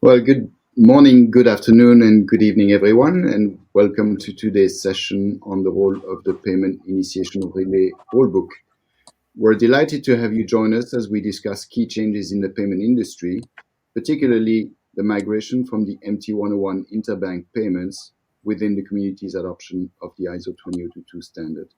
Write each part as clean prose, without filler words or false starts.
Well, good morning, good afternoon, and good evening, everyone, and welcome to today's session on the role of the Payment Initiation Relay Rulebook. We're delighted to have you join us as we discuss key changes in the payment industry, particularly the migration from the MT101 interbank payments within the community's adoption of the ISO 20022 standard.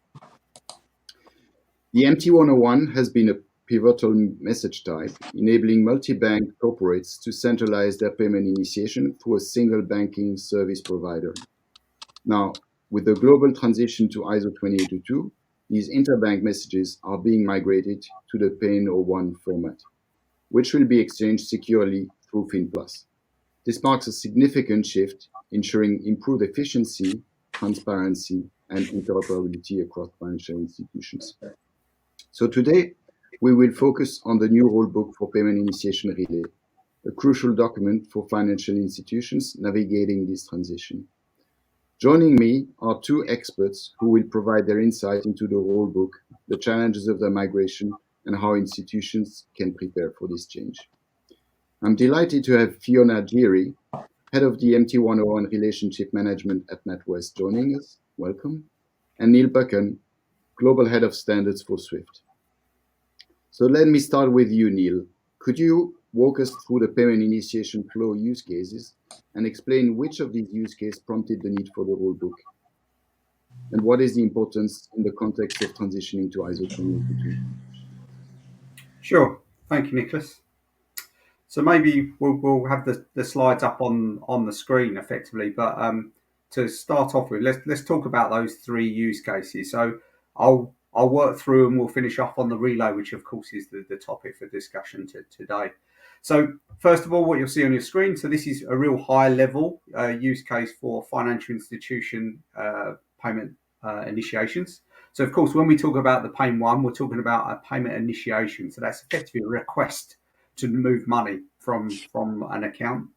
The MT101 has been a pivotal message type, enabling multi-bank corporates to centralize their payment initiation through a single banking service provider. Now, with the global transition to ISO 20022, these interbank messages are being migrated to the Payment 01 format, which will be exchanged securely through FinPlus. This marks a significant shift, ensuring improved efficiency, transparency, and interoperability across financial institutions. So today, we will focus on the new rulebook for Payment Initiation Relay, a crucial document for financial institutions navigating this transition. Joining me are two experts who will provide their insight into the rulebook, the challenges of the migration, and how institutions can prepare for this change. I'm delighted to have Fiona Geary, head of the MT101 Relationship Management at NatWest, joining us. Welcome. And Neil Buchan, Global Head of Standards for SWIFT. So let me start with you, Neil. Could you walk us through the payment initiation flow use cases and explain which of these use cases prompted the need for the rulebook? And what is the importance in the context of transitioning to ISO 20022? Sure. Thank you, Nicholas. So maybe we'll have the slides up on the screen effectively, but to start off with, let's talk about those three use cases. So I'll work through and we'll finish off on the relay, which of course is the topic for discussion today. So first of all, what you'll see on your screen, so this is a real high level use case for financial institution payment initiations. So of course, when we talk about the Payment 1, we're talking about a payment initiation. So that's effectively a request to move money from an account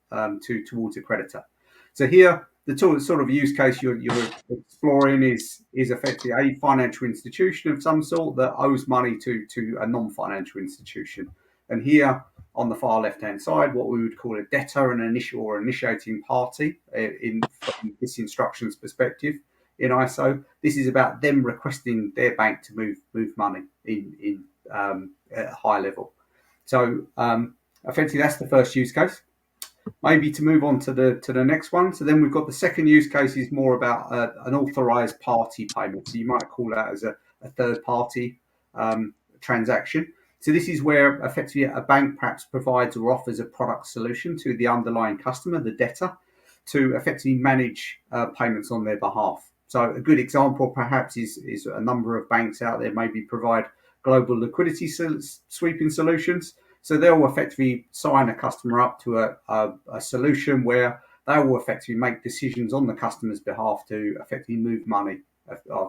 towards a creditor. So here, the sort of use case you're exploring is effectively a financial institution of some sort that owes money to a non-financial institution. And here on the far left-hand side, what we would call a debtor, an initial or initiating party from this instructions perspective in ISO. This is about them requesting their bank to move money in at a high level. So effectively, that's the first use case. Maybe to move on to the next one. So then we've got the second use case is more about an authorized party payment. So you might call that as a third party transaction. So this is where effectively a bank perhaps provides or offers a product solution to the underlying customer, the debtor, to effectively manage payments on their behalf. So a good example perhaps is a number of banks out there maybe provide global liquidity sweeping solutions. So they'll effectively sign a customer up to a solution where they will effectively make decisions on the customer's behalf to effectively move money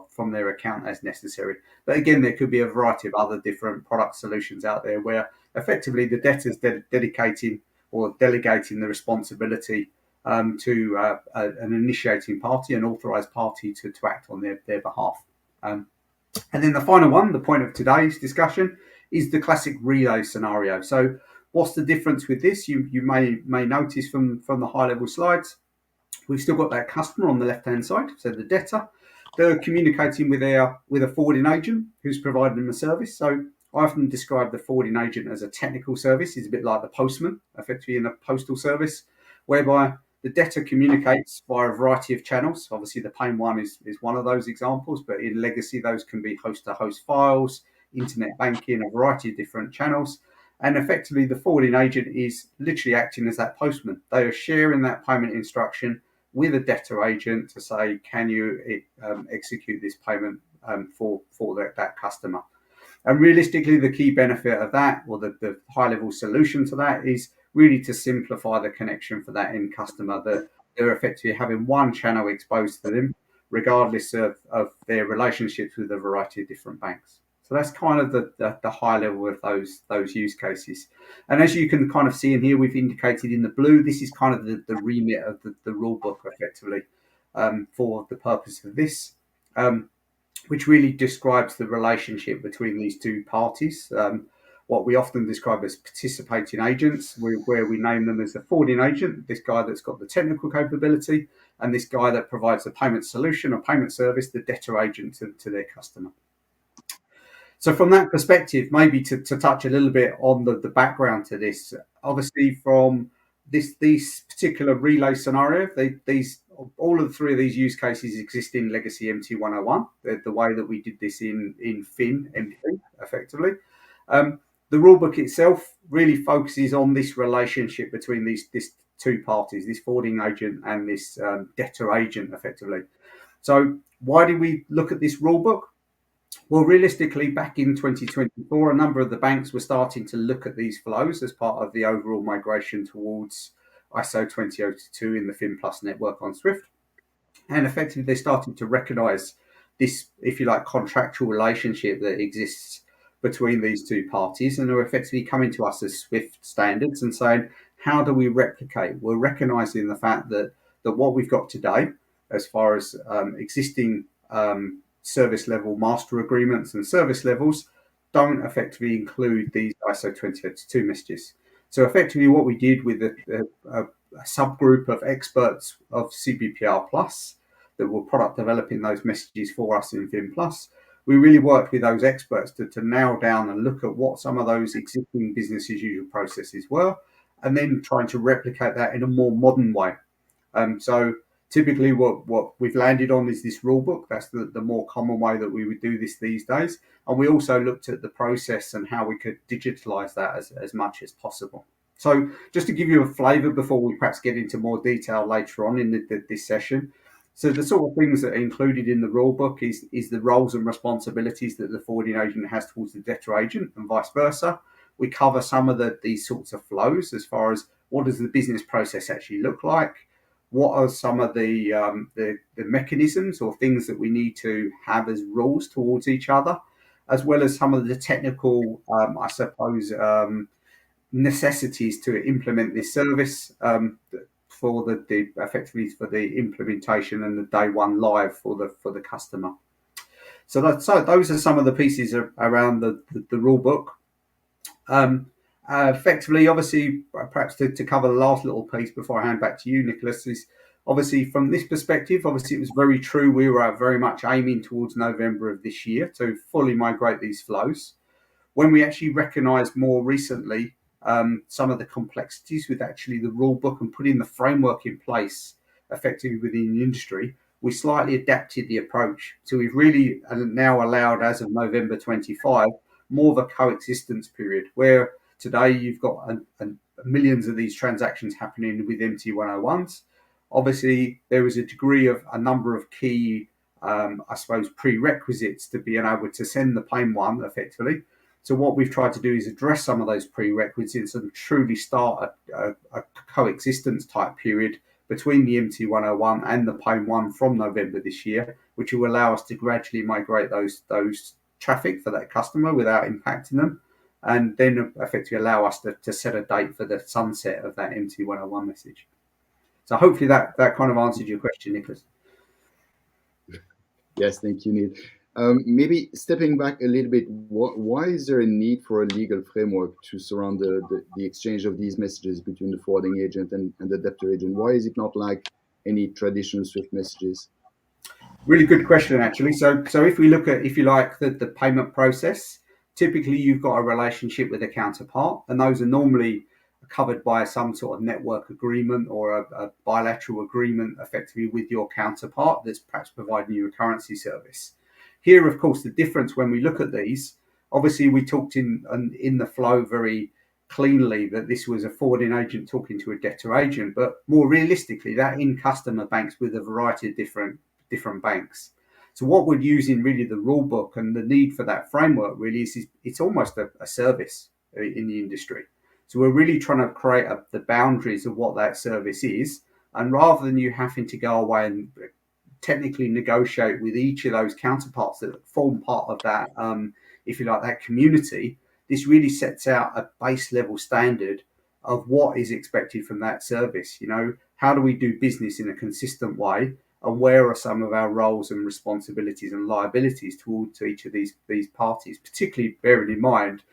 from their account as necessary. But again, there could be a variety of other different product solutions out there where effectively the debtor's dedicating or delegating the responsibility to an initiating party, an authorized party to act on their behalf. And then the final one, the point of today's discussion, is the classic relay scenario. So what's the difference with this? You may notice from the high level slides, we've still got that customer on the left hand side, so the debtor. They're communicating with a forwarding agent who's providing them a service. So I often describe the forwarding agent as a technical service. It's a bit like the postman, effectively in a postal service, whereby the debtor communicates via a variety of channels. Obviously, the Payment 1 is one of those examples, but in legacy, those can be host-to-host files, internet banking, a variety of different channels. And effectively, the forwarding agent is literally acting as that postman. They are sharing that payment instruction with a debtor agent to say, can you execute this payment for that customer? And realistically, the key benefit of that, or the high-level solution to that, is really to simplify the connection for that end customer, that they're effectively having one channel exposed to them, regardless of their relationships with a variety of different banks. So that's kind of the high level of those use cases. And as you can kind of see in here, we've indicated in the blue, this is kind of the remit of the rule book effectively for the purpose of this, which really describes the relationship between these two parties. what we often describe as participating agents, where we name them as the forwarding agent, this guy that's got the technical capability, and this guy that provides the payment solution or payment service, the debtor agent to their customer. So from that perspective, maybe to touch a little bit on the background to this, obviously from this particular relay scenario, these all of the three of these use cases exist in legacy MT101, the way that we did this in Fin MT effectively. The rulebook itself really focuses on this relationship between these two parties, this forwarding agent and this debtor agent effectively. So why did we look at this rulebook? Well, realistically, back in 2024, a number of the banks were starting to look at these flows as part of the overall migration towards ISO 20022 in the Fin Plus network on Swift. And effectively, they started to recognize this, if you like, contractual relationship that exists between these two parties, and are effectively coming to us as Swift standards and saying, how do we replicate? We're recognizing the fact that what we've got today, as far as existing service level master agreements and service levels, don't effectively include these ISO 20022 messages. So effectively, what we did with a subgroup of experts of CBPR Plus that were product developing those messages for us in Fin Plus, we really worked with those experts to nail down and look at what some of those existing business as usual processes were, and then trying to replicate that in a more modern way. So typically what we've landed on is this rule book. That's the more common way that we would do this these days. And we also looked at the process and how we could digitalize that as much as possible. So just to give you a flavor before we perhaps get into more detail later on in this session. So the sort of things that are included in the rule book is the roles and responsibilities that the forwarding agent has towards the debtor agent and vice versa. We cover some of these sorts of flows as far as what does the business process actually look like? What are some of the mechanisms or things that we need to have as rules towards each other, as well as some of the technical, I suppose, necessities to implement this service for the effectively for the implementation and the day one live for the customer. So those are some of the pieces around the rule book. Effectively, obviously, perhaps to cover the last little piece before I hand back to you, Nicholas, is obviously from this perspective, obviously it was very true. We were very much aiming towards November of this year to fully migrate these flows. When we actually recognised more recently some of the complexities with actually the rule book and putting the framework in place effectively within the industry, we slightly adapted the approach. So we've really now allowed, as of November 25, more of a coexistence period where today you've got millions of these transactions happening with MT101s. Obviously, there is a degree of a number of key, I suppose, prerequisites to being able to send the plain one effectively. So what we've tried to do is address some of those prerequisites and truly start a coexistence type period between the MT101 and the plain one from November this year, which will allow us to gradually migrate those traffic for that customer without impacting them, and then effectively allow us to set a date for the sunset of that MT101 message. So hopefully that kind of answered your question, Nicholas. Yes, thank you, Neil. Maybe stepping back a little bit, why is there a need for a legal framework to surround the exchange of these messages between the forwarding agent and the debtor agent? Why is it not like any traditional Swift messages? Really good question, actually. So if we look at, if you like, the payment process, typically you've got a relationship with a counterpart, and those are normally covered by some sort of network agreement or a bilateral agreement effectively with your counterpart that's perhaps providing you a currency service. Here, of course, the difference when we look at these, obviously we talked in the flow very cleanly that this was a forwarding agent talking to a debtor agent, but more realistically, that in customer banks with a variety of different banks. So what we're using really the rule book and the need for that framework really is it's almost a service in the industry. So we're really trying to create the boundaries of what that service is. And rather than you having to go away and technically negotiate with each of those counterparts that form part of that, if you like, that community, this really sets out a base level standard of what is expected from that service. You know, how do we do business in a consistent way? And where are some of our roles and responsibilities and liabilities towards each of these parties, particularly bearing in mind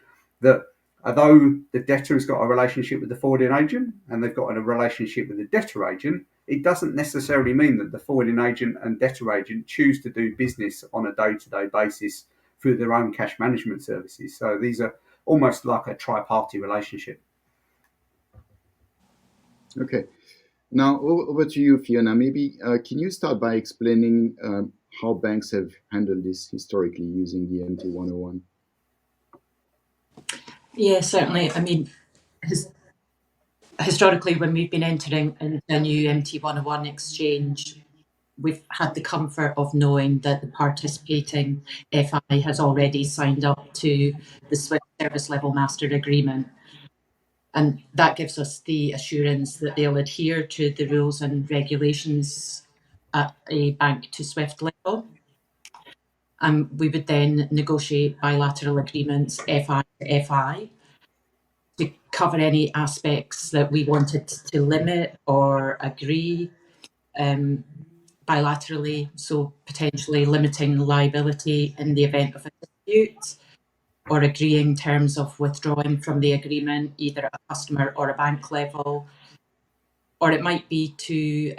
that Although the debtor has got a relationship with the forwarding agent and they've got a relationship with the debtor agent, it doesn't necessarily mean that the forwarding agent and debtor agent choose to do business on a day-to-day basis through their own cash management services. So these are almost like a tri-party relationship. Okay. Now, over to you, Fiona. Maybe can you start by explaining how banks have handled this historically using the MT101? Yeah, certainly. I mean, historically, when we've been entering into a new MT101 exchange, we've had the comfort of knowing that the participating FI has already signed up to the SWIFT service level master agreement. And that gives us the assurance that they'll adhere to the rules and regulations at a bank to SWIFT level. And we would then negotiate bilateral agreements, FI to FI, to cover any aspects that we wanted to limit or agree bilaterally, so potentially limiting liability in the event of a dispute or agreeing terms of withdrawing from the agreement, either at a customer or a bank level, or it might be to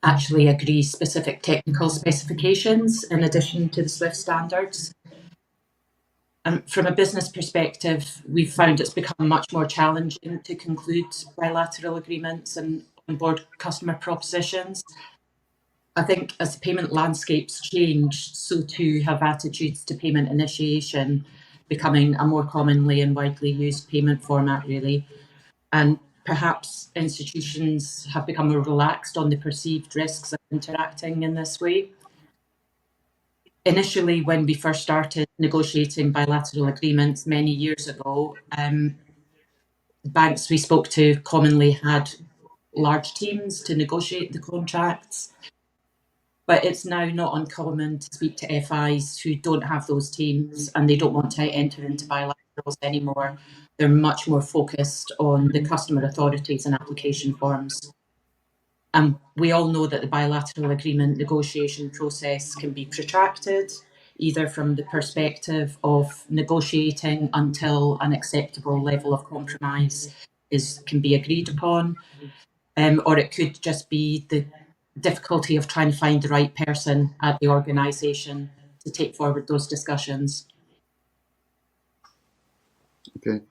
actually agree specific technical specifications in addition to the SWIFT standards. And from a business perspective, we've found it's become much more challenging to conclude bilateral agreements and onboard customer propositions. I think as the payment landscapes change, so too have attitudes to payment initiation, becoming a more commonly and widely used payment format, really. And perhaps institutions have become more relaxed on the perceived risks of interacting in this way. Initially, when we first started negotiating bilateral agreements many years ago, banks we spoke to commonly had large teams to negotiate the contracts. But it's now not uncommon to speak to FIs who don't have those teams and they don't want to enter into bilaterals anymore. They're much more focused on the customer authorities and application forms. And we all know that the bilateral agreement negotiation process can be protracted, either from the perspective of negotiating until an acceptable level of compromise can be agreed upon, or it could just be the difficulty of trying to find the right person at the organisation to take forward those discussions. Okay.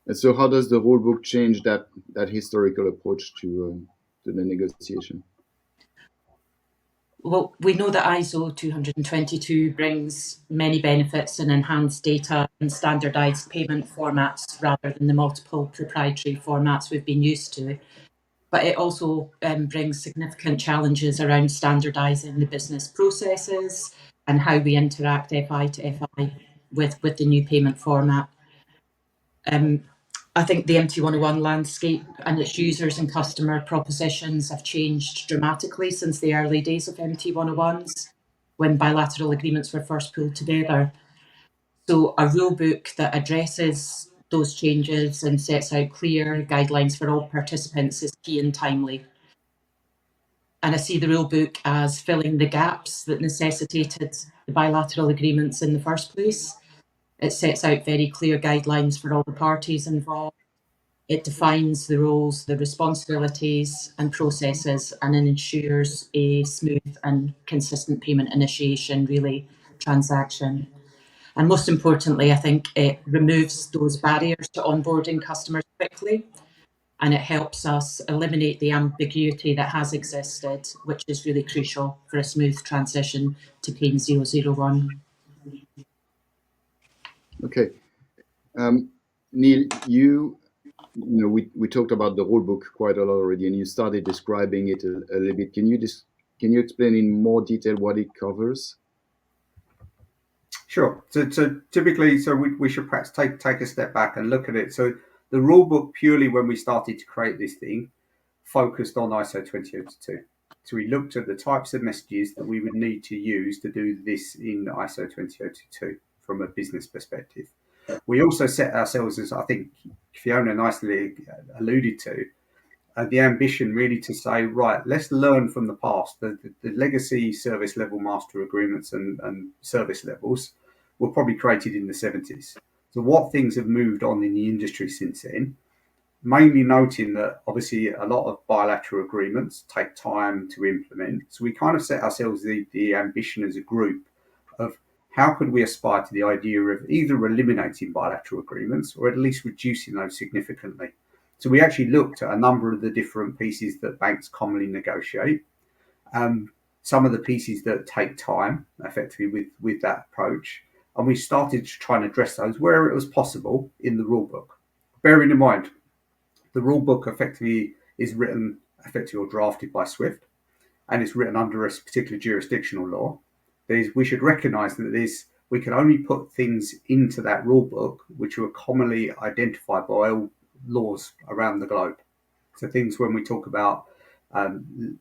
And so how does the rulebook change that historical approach to the negotiation? Well, we know that ISO 222 brings many benefits and enhanced data and standardised payment formats rather than the multiple proprietary formats we've been used to. But it also brings significant challenges around standardising the business processes and how we interact FI to FI with the new payment format. I think the MT101 landscape and its users and customer propositions have changed dramatically since the early days of MT101s, when bilateral agreements were first pulled together. So a rulebook that addresses those changes and sets out clear guidelines for all participants is key and timely. And I see the rulebook as filling the gaps that necessitated the bilateral agreements in the first place. It sets out very clear guidelines for all the parties involved. It defines the roles, the responsibilities and processes, and it ensures a smooth and consistent payment initiation relay transaction. And most importantly, I think it removes those barriers to onboarding customers quickly, and it helps us eliminate the ambiguity that has existed, which is really crucial for a smooth transition to PAIN 001. Okay. Neil, we talked about the rulebook quite a lot already, and you started describing it a little bit. Can you explain in more detail what it covers? Sure. So typically, we should perhaps take a step back and look at it. So the rulebook, purely when we started to create this thing, focused on ISO 20022. So we looked at the types of messages that we would need to use to do this in ISO 20022 from a business perspective. We also set ourselves, as I think Fiona nicely alluded to, the ambition really to say, right, let's learn from the past. The legacy service level master agreements and service levels were probably created in the 70s. So what things have moved on in the industry since then? Mainly noting that obviously a lot of bilateral agreements take time to implement. So we kind of set ourselves the ambition as a group of how could we aspire to the idea of either eliminating bilateral agreements or at least reducing those significantly. So we actually looked at a number of the different pieces that banks commonly negotiate, some of the pieces that take time effectively with that approach, and we started to try and address those where it was possible in the rulebook. Bearing in mind, the rulebook effectively is written effectively or drafted by Swift, and it's written under a particular jurisdictional law. We should recognise that we can only put things into that rulebook which are commonly identified by all laws around the globe. So things when we talk about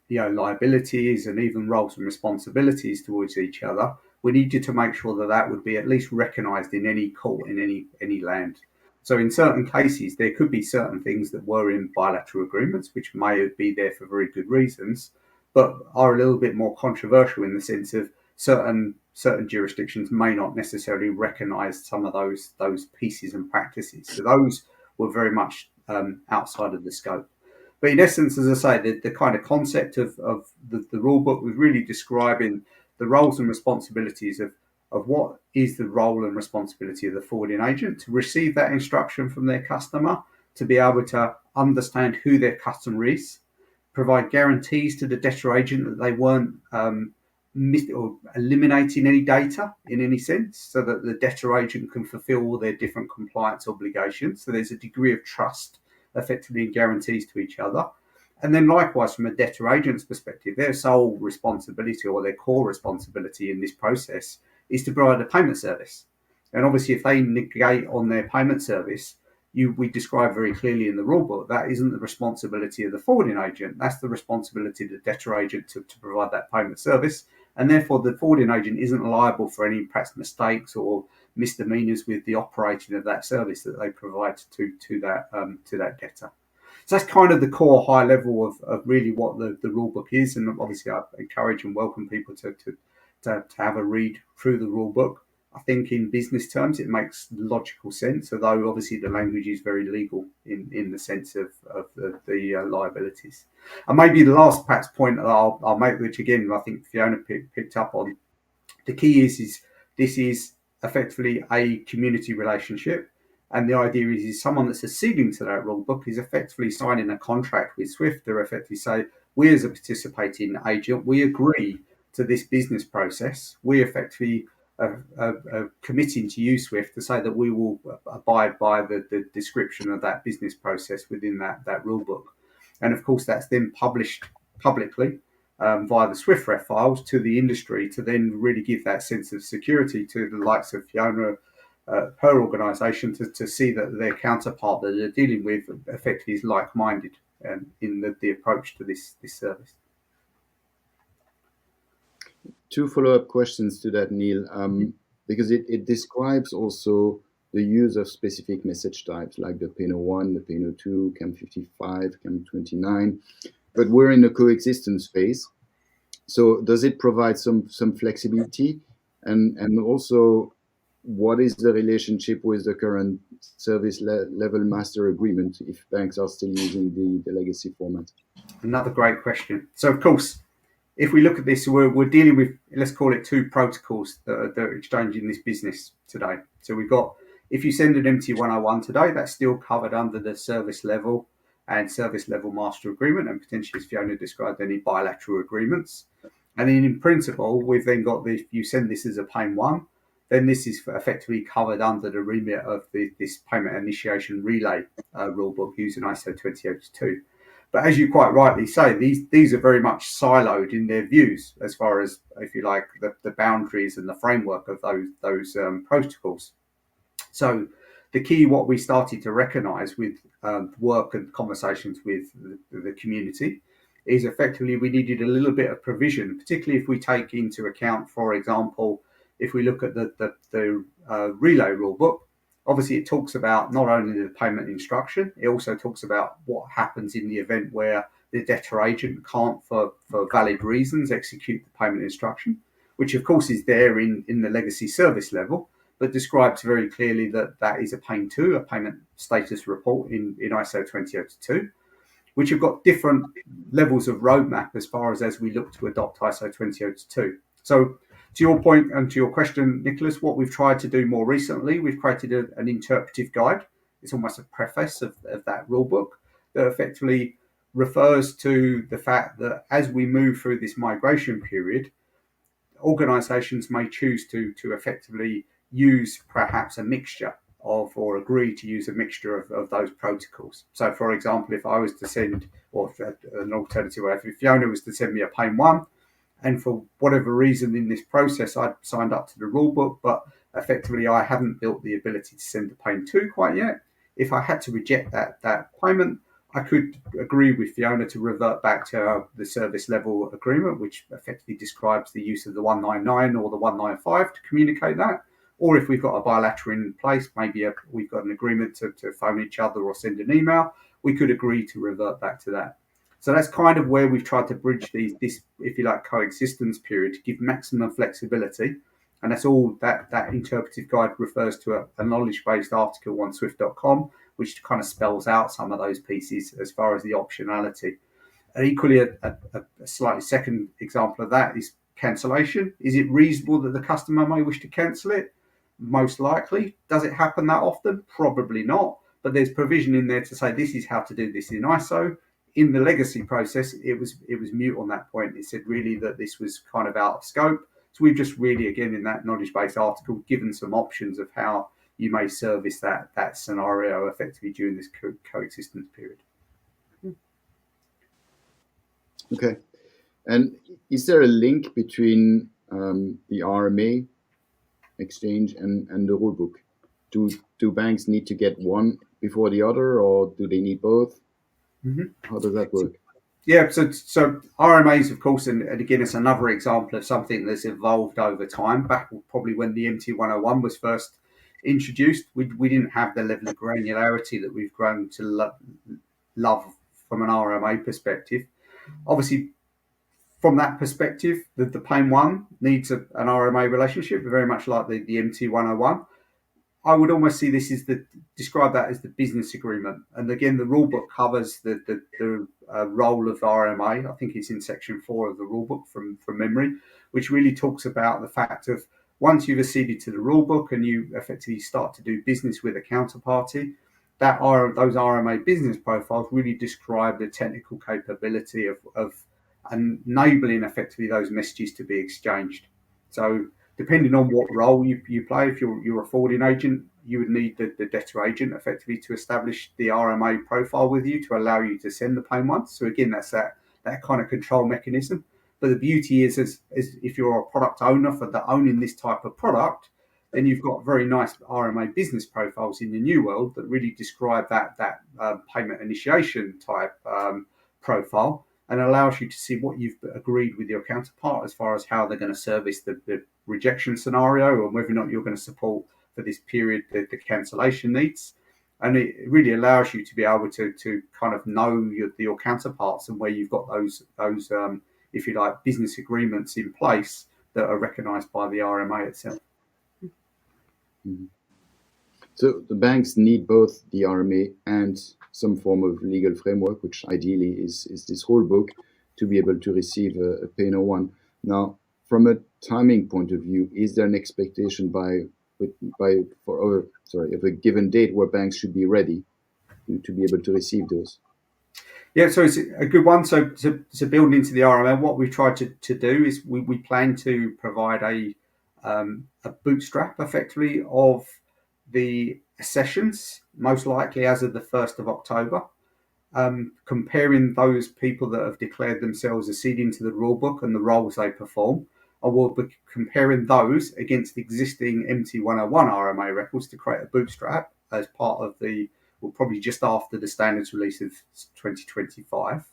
liabilities and even roles and responsibilities towards each other, we needed to make sure that that would be at least recognised in any court in any land. So in certain cases, there could be certain things that were in bilateral agreements, which may be there for very good reasons, but are a little bit more controversial in the sense of certain jurisdictions may not necessarily recognise some of those pieces and practices. So those were very much outside of the scope. But in essence, as I say, the kind of concept of the rule book was really describing the roles and responsibilities of what is the role and responsibility of the forwarding agent to receive that instruction from their customer, to be able to understand who their customer is, provide guarantees to the debtor agent that they weren't or eliminating any data in any sense, so that the debtor agent can fulfill all their different compliance obligations. So there's a degree of trust effectively in guarantees to each other. And then likewise, from a debtor agent's perspective, their sole responsibility or their core responsibility in this process is to provide a payment service. And obviously, if they negate on their payment service, we describe very clearly in the rulebook that isn't the responsibility of the forwarding agent. That's the responsibility of the debtor agent to provide that payment service. And therefore, the forwarding agent isn't liable for any perhaps mistakes or misdemeanors with the operating of that service that they provide to that debtor. So that's kind of the core high level of really what the rule book is. And obviously I encourage and welcome people to have a read through the rule book. I think in business terms it makes logical sense, although obviously the language is very legal in the sense of the liabilities. And maybe the last perhaps point that I'll make, which again I think Fiona picked up on, the key is this is effectively a community relationship. And the idea is someone that's acceding to that rule book is effectively signing a contract with Swift. They're effectively say, we as a participating agent, we agree to this business process. We effectively are committing to use Swift to say that we will abide by the description of that business process within that rule book. And of course, that's then published publicly via the Swift ref files to the industry to then really give that sense of security to the likes of Fiona, her organisation, to see that their counterpart that they're dealing with effectively is like-minded in the approach to this service. Two follow-up questions to that, Neil, because it describes also the use of specific message types like the PIN01, the PIN02, CAM55, CAM29, but we're in a coexistence phase. So does it provide some flexibility? And also, what is the relationship with the current service level master agreement if banks are still using the legacy format? Another great question. So of course, if we look at this, we're dealing with, let's call it, two protocols that are exchanging this business today. So we've got, if you send an MT101 today, that's still covered under the service level and service level master agreement, and potentially, as Fiona described, any bilateral agreements. And then in principle, we've then got if you send this as a Payment 1, then this is effectively covered under the remit of this Payment Initiation Relay Rulebook using ISO 20082. But as you quite rightly say, these are very much siloed in their views as far as, if you like, the boundaries and the framework of those protocols. So the key, what we started to recognise with work and conversations with the community, is effectively we needed a little bit of provision, particularly if we take into account, for example, if we look at the relay rulebook. Obviously, it talks about not only the payment instruction, it also talks about what happens in the event where the debtor agent can't, for valid reasons, execute the payment instruction, which of course is there in the legacy service level. but describes very clearly that that is a PAIN 2, a payment status report in ISO 20022, which have got different levels of roadmap as we look to adopt ISO 20022. So to your point and to your question, Nicholas, what we've tried to do more recently, we've created an interpretive guide. It's almost a preface of that rulebook that effectively refers to the fact that as we move through this migration period, organisations may choose to effectively use perhaps a mixture of, or agree to use a mixture of those protocols. So, for example, if I was to send, or an alternative way, if Fiona was to send me a PAIN 1, and for whatever reason in this process I'd signed up to the rulebook, but effectively I haven't built the ability to send the PAIN 2 quite yet, if I had to reject that payment, I could agree with Fiona to revert back to the service level agreement, which effectively describes the use of the 199 or the 195 to communicate that. Or if we've got a bilateral in place, maybe we've got an agreement to phone each other or send an email, we could agree to revert back to that. So that's kind of where we've tried to bridge this, if you like, coexistence period to give maximum flexibility. And that's all that interpretive guide refers to a knowledge-based article on swift.com, which kind of spells out some of those pieces as far as the optionality. And equally, a slightly second example of that is cancellation. Is it reasonable that the customer may wish to cancel it? Most likely. Does it happen that often? Probably not. But there's provision in there to say this is how to do this in ISO. In the legacy process, it was mute on that point. It said really that this was kind of out of scope. So we've just really, again, in that knowledge-based article, given some options of how you may service that scenario effectively during this coexistence period. Okay. And is there a link between the RMA exchange and the rulebook? Do banks need to get one before the other, or do they need both? Mm-hmm. How does that work? Yeah, so RMAs, of course, and again, it's another example of something that's evolved over time. Back probably when the MT101 was first introduced, we didn't have the level of granularity that we've grown to love from an RMA perspective. Obviously, from that perspective, the PAIN 1 needs an RMA relationship, very much like the MT101. I would almost see this as describe that as the business agreement. And again, the rulebook covers the role of RMA. I think it's in section 4 of the rulebook from memory, which really talks about the fact of once you've acceded to the rulebook and you effectively start to do business with a counterparty, those RMA business profiles really describe the technical capability of enabling effectively those messages to be exchanged. So depending on what role you play, if you're a forwarding agent, you would need the debtor agent effectively to establish the RMA profile with you to allow you to send the PAIN 1. So again, that's that kind of control mechanism. But the beauty is if you're a product owner for owning this type of product, then you've got very nice RMA business profiles in the new world that really describe that payment initiation type profile, and allows you to see what you've agreed with your counterpart as far as how they're going to service the rejection scenario, and whether or not you're going to support for this period the cancellation needs. And it really allows you to be able to kind of know your counterparts and where you've got those if you like, business agreements in place that are recognised by the RMA itself. Mm-hmm. So the banks need both the RMA and some form of legal framework, which ideally is this whole book, to be able to receive a PAIN 01. Now, from a timing point of view, is there an expectation of a given date where banks should be ready to be able to receive those? Yeah, so it's a good one. So building into the RMA, what we've tried to do is we plan to provide a bootstrap effectively of the sessions, most likely as of the 1st of October, comparing those people that have declared themselves acceding to the rulebook and the roles they perform. I will be comparing those against existing MT101 RMA records to create a bootstrap as part of probably just after the standards release of 2025.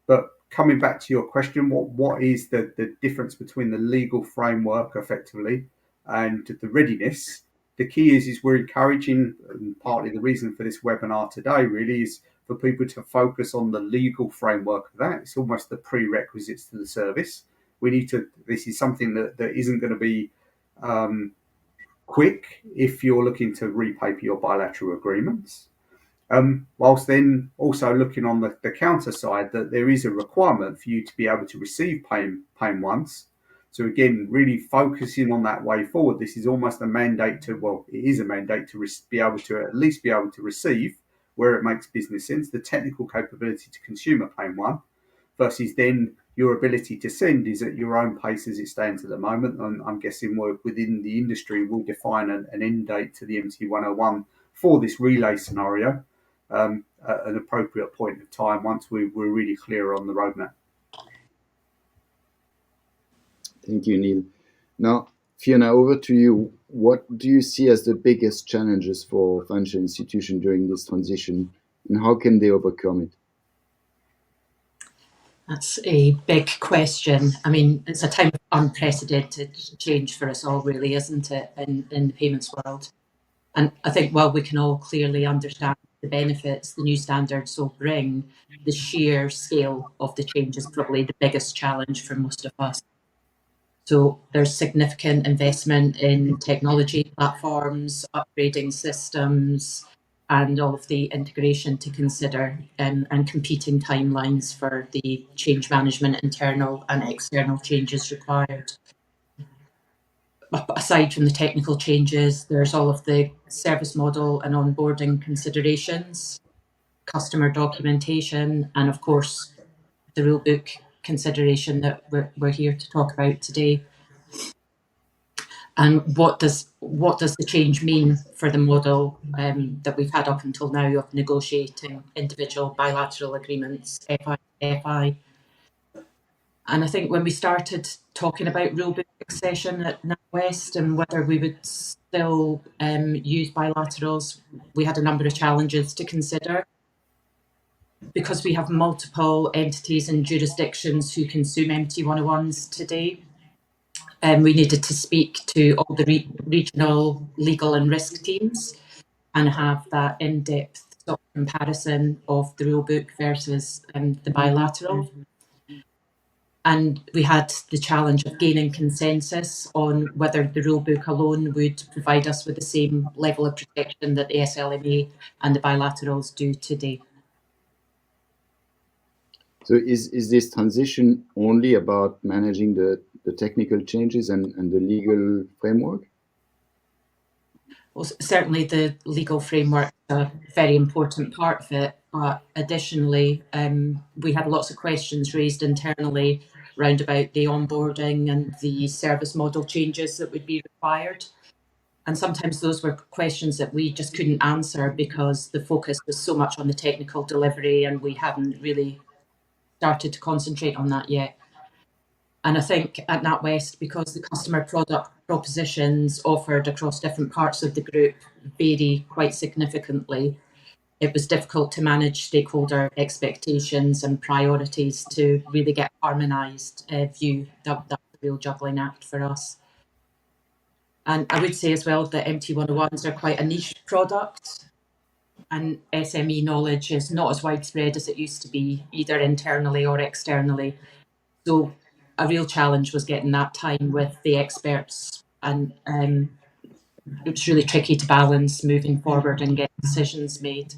But coming back to your question, what is the difference between the legal framework effectively and the readiness? The key is we're encouraging, and partly the reason for this webinar today really is for people to focus on the legal framework of that. It's almost the prerequisites to the service. This is something that isn't going to be quick if you're looking to repaper your bilateral agreements. Whilst then also looking on the counter side that there is a requirement for you to be able to receive paying once. So again, really focusing on that way forward. This is almost a mandate to, well, it is a mandate to be able to at least be able to receive where it makes business sense, the technical capability to consumer paying one, versus then your ability to send is at your own pace as it stands at the moment. And I'm guessing within the industry will define an end date to the MT101 for this relay scenario at an appropriate point of time once we're really clear on the roadmap. Thank you, Neil. Now, Fiona, over to you. What do you see as the biggest challenges for financial institutions during this transition, and how can they overcome it? That's a big question. I mean, it's a time of unprecedented change for us all, really, isn't it, in the payments world? And I think while we can all clearly understand the benefits the new standards will bring, the sheer scale of the change is probably the biggest challenge for most of us. So there's significant investment in technology platforms, upgrading systems, and all of the integration to consider, and competing timelines for the change management, internal and external changes required. But aside from the technical changes, there's all of the service model and onboarding considerations, customer documentation, and of course, the rulebook consideration that we're here to talk about today. And what does the change mean for the model that we've had up until now of negotiating individual bilateral agreements, FI to FI? And I think when we started talking about rulebook accession at NatWest and whether we would still use bilaterals, we had a number of challenges to consider. Because we have multiple entities and jurisdictions who consume MT101s today, we needed to speak to all the regional legal and risk teams and have that in-depth comparison of the rulebook versus the bilateral. And we had the challenge of gaining consensus on whether the rulebook alone would provide us with the same level of protection that the SLMA and the bilaterals do today. So is this transition only about managing the technical changes and the legal framework? Well, certainly the legal framework is a very important part of it. But additionally, we had lots of questions raised internally round about the onboarding and the service model changes that would be required. And sometimes those were questions that we just couldn't answer because the focus was so much on the technical delivery and we hadn't really started to concentrate on that yet. And I think at NatWest, because the customer product propositions offered across different parts of the group vary quite significantly, it was difficult to manage stakeholder expectations and priorities to really get a harmonised view. That's a real juggling act for us. And I would say as well that MT101s are quite a niche product, and SME knowledge is not as widespread as it used to be, either internally or externally. So a real challenge was getting that time with the experts, and it was really tricky to balance moving forward and get decisions made.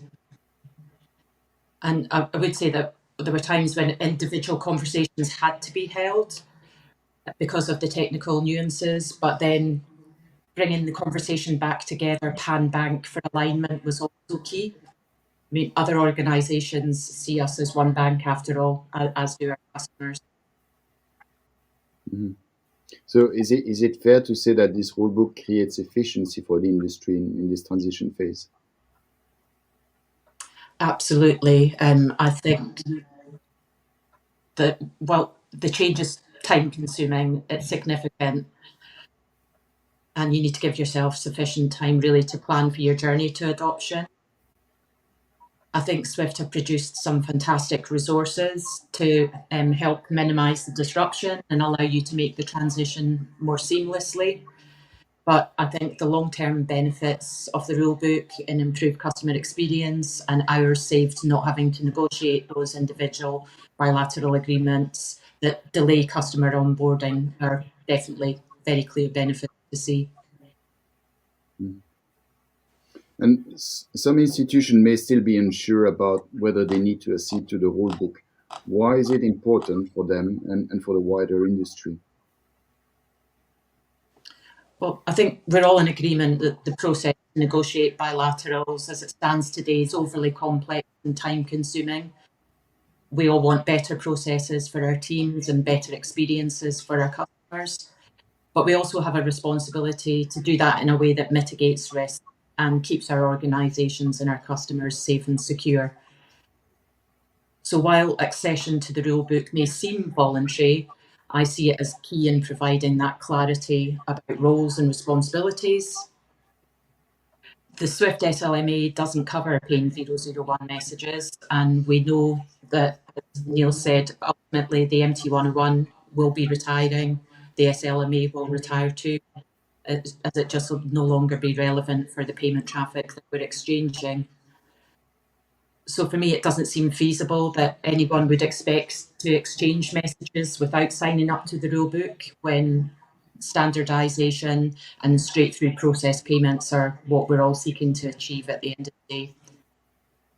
And I would say that there were times when individual conversations had to be held because of the technical nuances, but then bringing the conversation back together, pan-bank for alignment, was also key. I mean, other organisations see us as one bank after all, as do our customers. Mm-hmm. So is it fair to say that this rulebook creates efficiency for the industry in this transition phase? Absolutely. I think that, well, the change is time consuming, it's significant, and you need to give yourself sufficient time really to plan for your journey to adoption. I think Swift have produced some fantastic resources to help minimise the disruption and allow you to make the transition more seamlessly. But I think the long-term benefits of the rulebook in improved customer experience and hours saved not having to negotiate those individual bilateral agreements that delay customer onboarding are definitely very clear benefits to see. And some institutions may still be unsure about whether they need to accede to the rule book. Why is it important for them and for the wider industry? Well, I think we're all in agreement that the process to negotiate bilaterals as it stands today is overly complex and time consuming. We all want better processes for our teams and better experiences for our customers. But we also have a responsibility to do that in a way that mitigates risk and keeps our organisations and our customers safe and secure. So while accession to the rulebook may seem voluntary, I see it as key in providing that clarity about roles and responsibilities. The Swift SLMA doesn't cover PAN 001 messages, and we know that, as Neil said, ultimately the MT101 will be retiring, the SLMA will retire too, as it just will no longer be relevant for the payment traffic that we're exchanging. So for me, it doesn't seem feasible that anyone would expect to exchange messages without signing up to the rulebook when standardisation and straight-through process payments are what we're all seeking to achieve at the end of the day.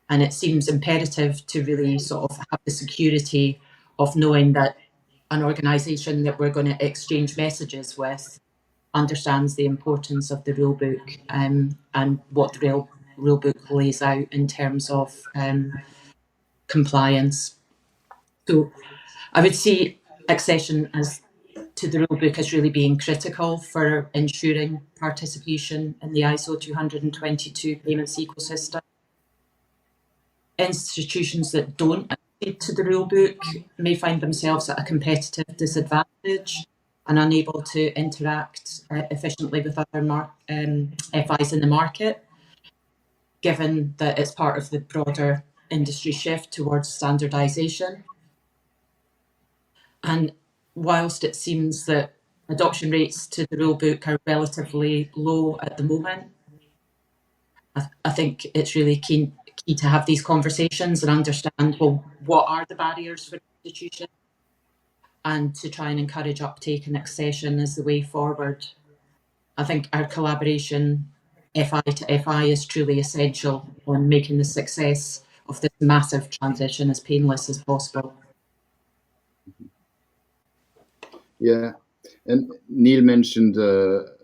And it seems imperative to really sort of have the security of knowing that an organisation that we're going to exchange messages with understands the importance of the rulebook and what the rulebook lays out in terms of compliance. So I would see accession as to the rulebook as really being critical for ensuring participation in the ISO 20022 payments ecosystem. Institutions that don't accede to the rulebook may find themselves at a competitive disadvantage and unable to interact efficiently with other FIs in the market, given that it's part of the broader industry shift towards standardisation. And whilst it seems that adoption rates to the rulebook are relatively low at the moment, I think it's really key to have these conversations and understand, well, what are the barriers for institutions, and to try and encourage uptake and accession as the way forward. I think our collaboration, FI to FI, is truly essential on making the success of this massive transition as painless as possible. Yeah, and Neil mentioned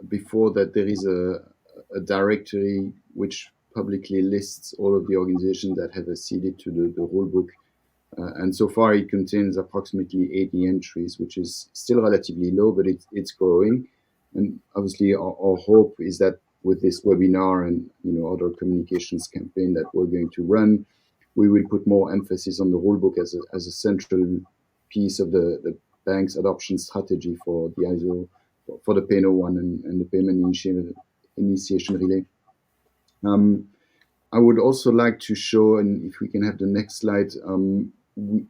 before that there is a directory which publicly lists all of the organizations that have acceded to the rulebook. And so far it contains approximately 80 entries, which is still relatively low, but it's growing. And obviously our hope is that with this webinar and other communications campaign that we're going to run, we will put more emphasis on the rulebook as a central piece of the bank's adoption strategy for the ISO, for the PAN-01 and the Payment Initiation Relay. I would also like to show, and if we can have the next slide,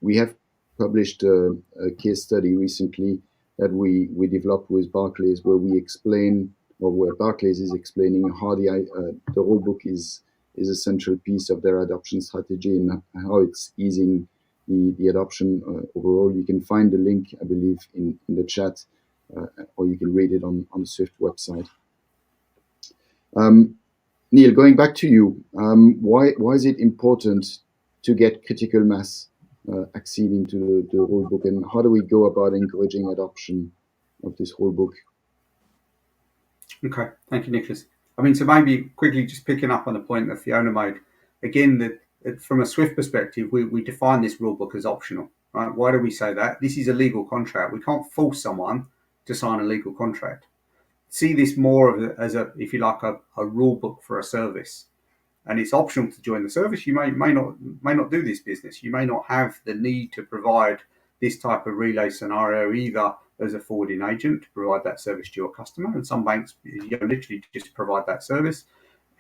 we have published a case study recently that we developed with Barclays, where we explain, or where Barclays is explaining how the rulebook is a central piece of their adoption strategy and how it's easing the adoption overall. You can find the link, I believe, in the chat, or you can read it on the Swift website. Neil, going back to you, why is it important to get critical mass acceding to the rulebook, and how do we go about encouraging adoption of this rulebook? Okay, thank you, Nicholas. I mean, so maybe quickly just picking up on the point that Fiona made, again, that from a Swift perspective, we define this rulebook as optional, right? Why do we say that? This is a legal contract. We can't force someone to sign a legal contract. See this more as a, if you like, a rule book for a service, and it's optional to join the service. You may not do this business. You may not have the need to provide this type of relay scenario either as a forwarding agent to provide that service to your customer, and some banks literally just provide that service.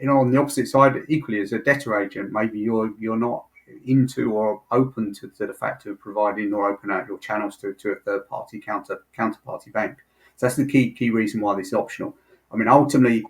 On the opposite side, equally as a debtor agent, maybe you're not into or open to the fact of providing or open out your channels to a third party counterparty bank. So that's the key reason why this is optional. I mean, ultimately,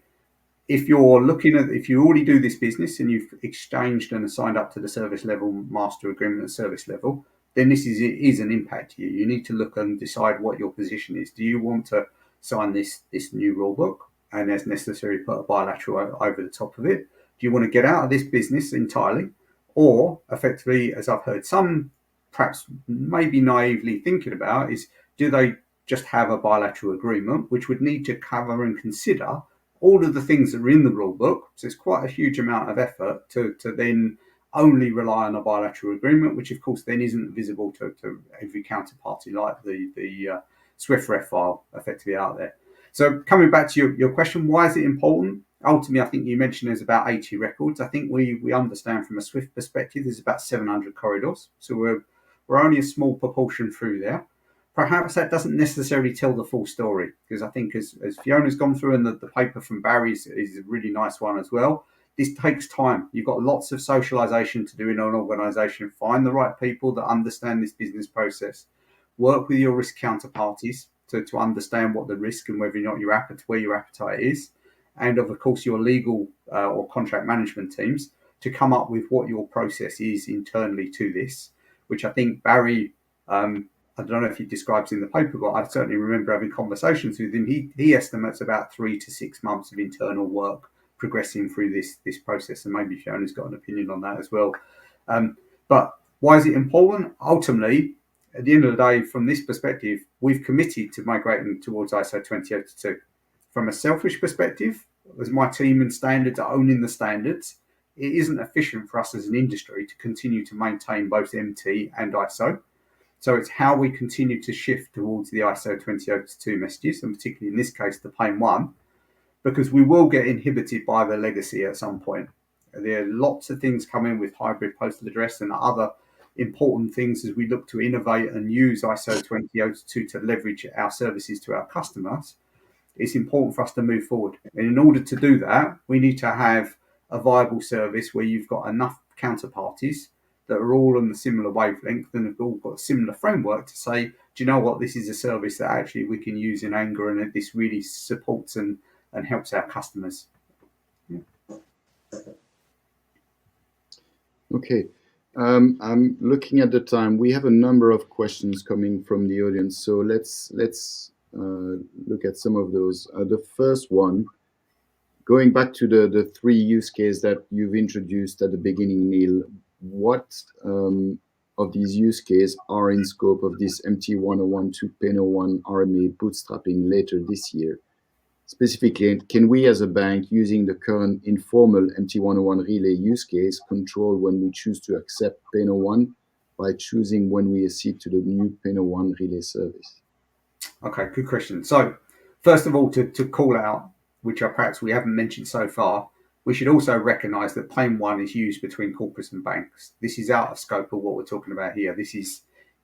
if you already do this business and you've exchanged and signed up to the service level master agreement at service level, then this is an impact to you. You need to look and decide what your position is. Do you want to sign this new rule book and as necessary put a bilateral over the top of it? Do you want to get out of this business entirely? Or effectively, as I've heard some perhaps maybe naively thinking about, is do they just have a bilateral agreement, which would need to cover and consider all of the things that are in the rule book? So it's quite a huge amount of effort to then only rely on a bilateral agreement, which of course then isn't visible to every counterparty like the Swift ref file effectively out there. So coming back to your question, why is it important? Ultimately, I think you mentioned there's about 80 records. I think we understand from a Swift perspective there's about 700 corridors. So we're only a small proportion through there. Perhaps that doesn't necessarily tell the full story, because I think as Fiona's gone through, and the paper from Barry is a really nice one as well, this takes time. You've got lots of socialization to do in an organization. Find the right people that understand this business process. Work with your risk counterparties to understand what the risk and whether or not where your appetite is. And of course, your legal or contract management teams to come up with what your process is internally to this, which I think Barry, I don't know if he describes in the paper, but I certainly remember having conversations with him. He estimates about 3 to 6 months of internal work progressing through this process, and maybe Fiona's got an opinion on that as well. But why is it important? Ultimately, at the end of the day, from this perspective, we've committed to migrating towards ISO 20082. From a selfish perspective, as my team and standards are owning the standards, it isn't efficient for us as an industry to continue to maintain both MT and ISO. So it's how we continue to shift towards the ISO 20082 messages, and particularly in this case, the Plane 1, because we will get inhibited by the legacy at some point. There are lots of things coming with hybrid postal address and other important things as we look to innovate and use ISO 20082 to leverage our services to our customers. It's important for us to move forward. And in order to do that, we need to have a viable service where you've got enough counterparties that are all on the similar wavelength and have all got a similar framework to say, do you know what, this is a service that actually we can use in anger, and this really supports and helps our customers. Yeah. Okay. I'm looking at the time. We have a number of questions coming from the audience, so let's look at some of those. The first one, going back to the three use cases that you've introduced at the beginning, Neil, what of these use cases are in scope of this MT101 to PIN01 RMA bootstrapping later this year? Specifically, can we as a bank, using the current informal MT101 relay use case, control when we choose to accept PIN01 by choosing when we accede to the new PIN01 relay service? Okay, good question. So, first of all, to call out, which perhaps we haven't mentioned so far, we should also recognise that Plane 1 is used between corporates and banks. This is out of scope of what we're talking about here. This is,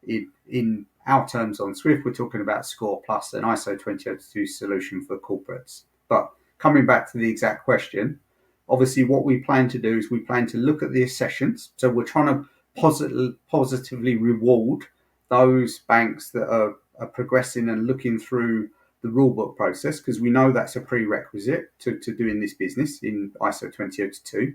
in our terms on Swift, we're talking about Score Plus, an ISO 20082 solution for corporates. But coming back to the exact question, obviously what we plan to do is we plan to look at the sessions. So we're trying to positively reward those banks that are progressing and looking through the rulebook process, because we know that's a prerequisite to doing this business in ISO 20082.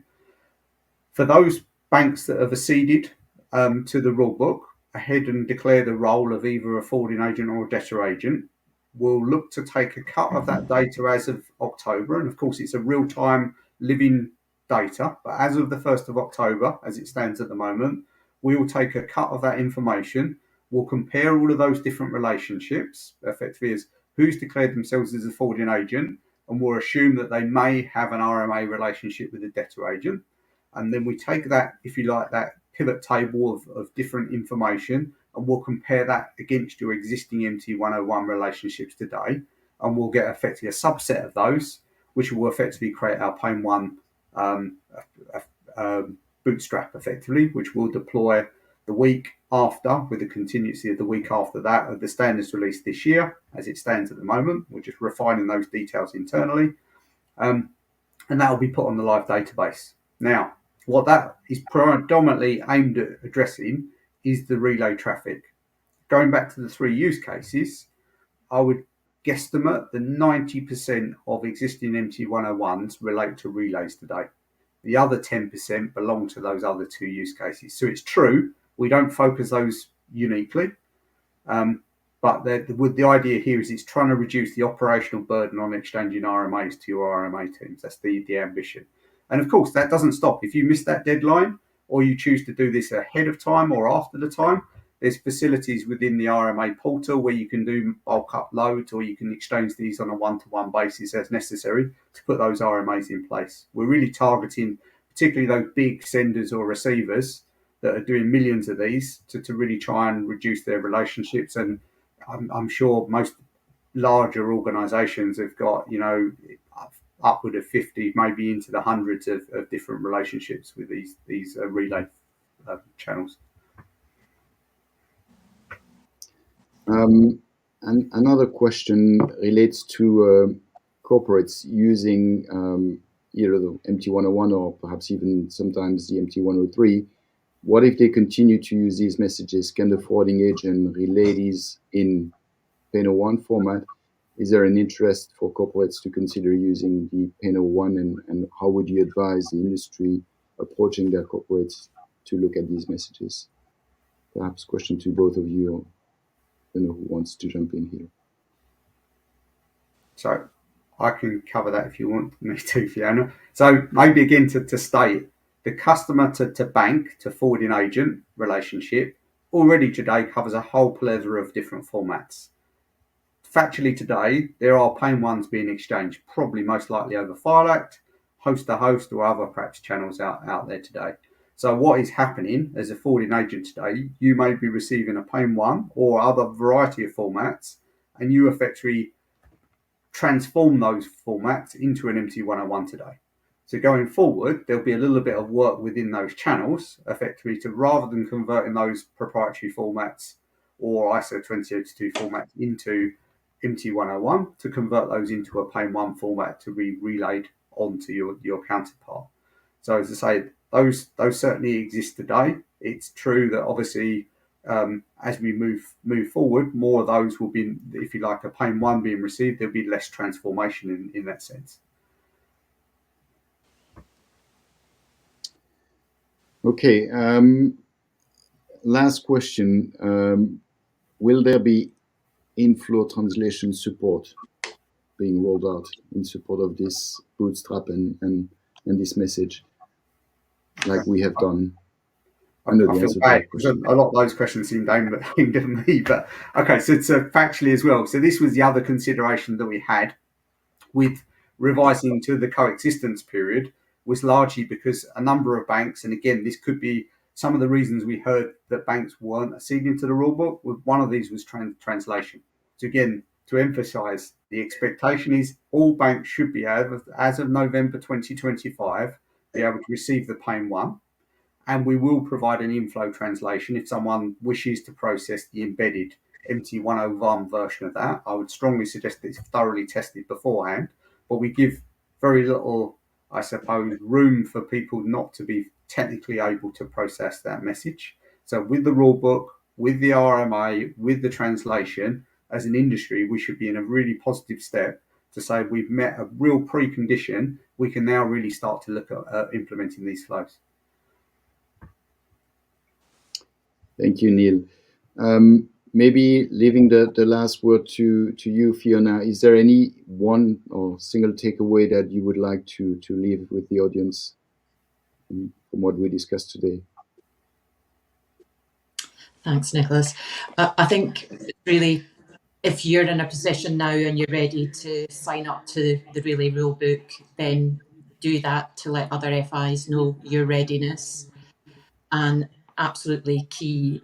For those banks that have acceded to the rulebook, ahead and declare the role of either a forwarding agent or a debtor agent, we'll look to take a cut of that data as of October. And of course, it's a real-time living data, but as of the 1st of October, as it stands at the moment, we will take a cut of that information. We'll compare all of those different relationships, effectively as who's declared themselves as a forwarding agent, and we'll assume that they may have an RMA relationship with a debtor agent. And then we take that, if you like, that pivot table of different information, and we'll compare that against your existing MT101 relationships today, and we'll get effectively a subset of those, which will effectively create our Plane 1 bootstrap, effectively, which will deploy the week after, with the contingency of the week after that of the standards released this year. As it stands at the moment, we're just refining those details internally, and that will be put on the live database. Now, what that is predominantly aimed at addressing is the relay traffic. Going back to the three use cases, I would guesstimate that 90% of existing MT101s relate to relays today. The other 10% belong to those other two use cases. So it's true, we don't focus those uniquely, but the idea here is it's trying to reduce the operational burden on exchanging RMAs to your RMA teams. That's the ambition. And of course, that doesn't stop. If you miss that deadline or you choose to do this ahead of time or after the time, there's facilities within the RMA portal where you can do bulk uploads, or you can exchange these on a one-to-one basis as necessary to put those RMAs in place. We're really targeting particularly those big senders or receivers that are doing millions of these to really try and reduce their relationships. And I'm sure most larger organisations have got, upward of 50, maybe into the hundreds of different relationships with these relay channels. And another question relates to corporates using either the MT101 or perhaps even sometimes the MT103. What if they continue to use these messages? Can the forwarding agent relay these in PAN01 format? Is there an interest for corporates to consider using the PAN01, and how would you advise the industry approaching their corporates to look at these messages? Perhaps question to both of you. I don't know who wants to jump in here. So I can cover that if you want me to, Fiona. So maybe again to state, the customer to bank to forwarding agent relationship already today covers a whole plethora of different formats. Factually today, there are PAN1s being exchanged, probably most likely over FileAct, host to host, or other perhaps channels out there today. So what is happening as a forwarding agent today, you may be receiving a PAN1 or other variety of formats, and you effectively transform those formats into an MT101 today. So going forward, there'll be a little bit of work within those channels, effectively, to rather than converting those proprietary formats or ISO 20082 formats into MT101, to convert those into a PAN1 format to be relayed onto your counterpart. So as I say, those certainly exist today. It's true that obviously as we move forward, more of those will be, if you like, a PAN1 being received. There'll be less transformation in that sense. Okay. Last question. Will there be in-flow translation support being rolled out in support of this bootstrap and this message, like we have done? I feel bad because a lot of those questions seem aimed at me. But okay, so factually as well. So this was the other consideration that we had with revising to the coexistence period, was largely because a number of banks, and again, this could be some of the reasons we heard that banks weren't acceding to the rulebook. One of these was translation. So again, to emphasise, the expectation is all banks should be able, as of November 2025, be able to receive the PAN1. And we will provide an inflow translation if someone wishes to process the embedded MT101 version of that. I would strongly suggest that it's thoroughly tested beforehand, but we give very little, I suppose, room for people not to be technically able to process that message. So with the rule book, with the RMA, with the translation, as an industry, we should be in a really positive step to say we've met a real precondition. We can now really start to look at implementing these flows. Thank you, Neil. Maybe leaving the last word to you, Fiona. Is there any one or single takeaway that you would like to leave with the audience from what we discussed today? Thanks, Nicholas. I think really, if you're in a position now and you're ready to sign up to the Relay Rulebook, then do that to let other FIs know your readiness. And absolutely key,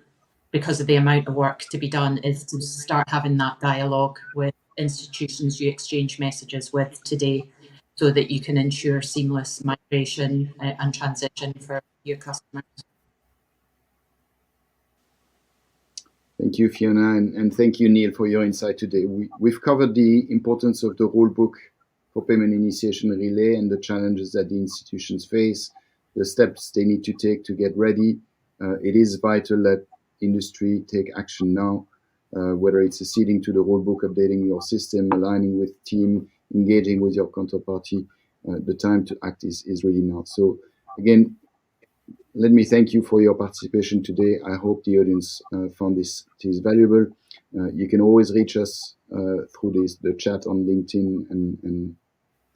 because of the amount of work to be done, is to start having that dialogue with institutions you exchange messages with today, so that you can ensure seamless migration and transition for your customers. Thank you, Fiona, and thank you, Neil, for your insight today. We've covered the importance of the rulebook for payment initiation relay and the challenges that the institutions face, the steps they need to take to get ready. It is vital that industry take action now, whether it's acceding to the rulebook, updating your system, aligning with team, engaging with your counterparty. The time to act is really now. So again, let me thank you for your participation today. I hope the audience found this valuable. You can always reach us through the chat on LinkedIn, and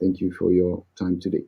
thank you for your time today.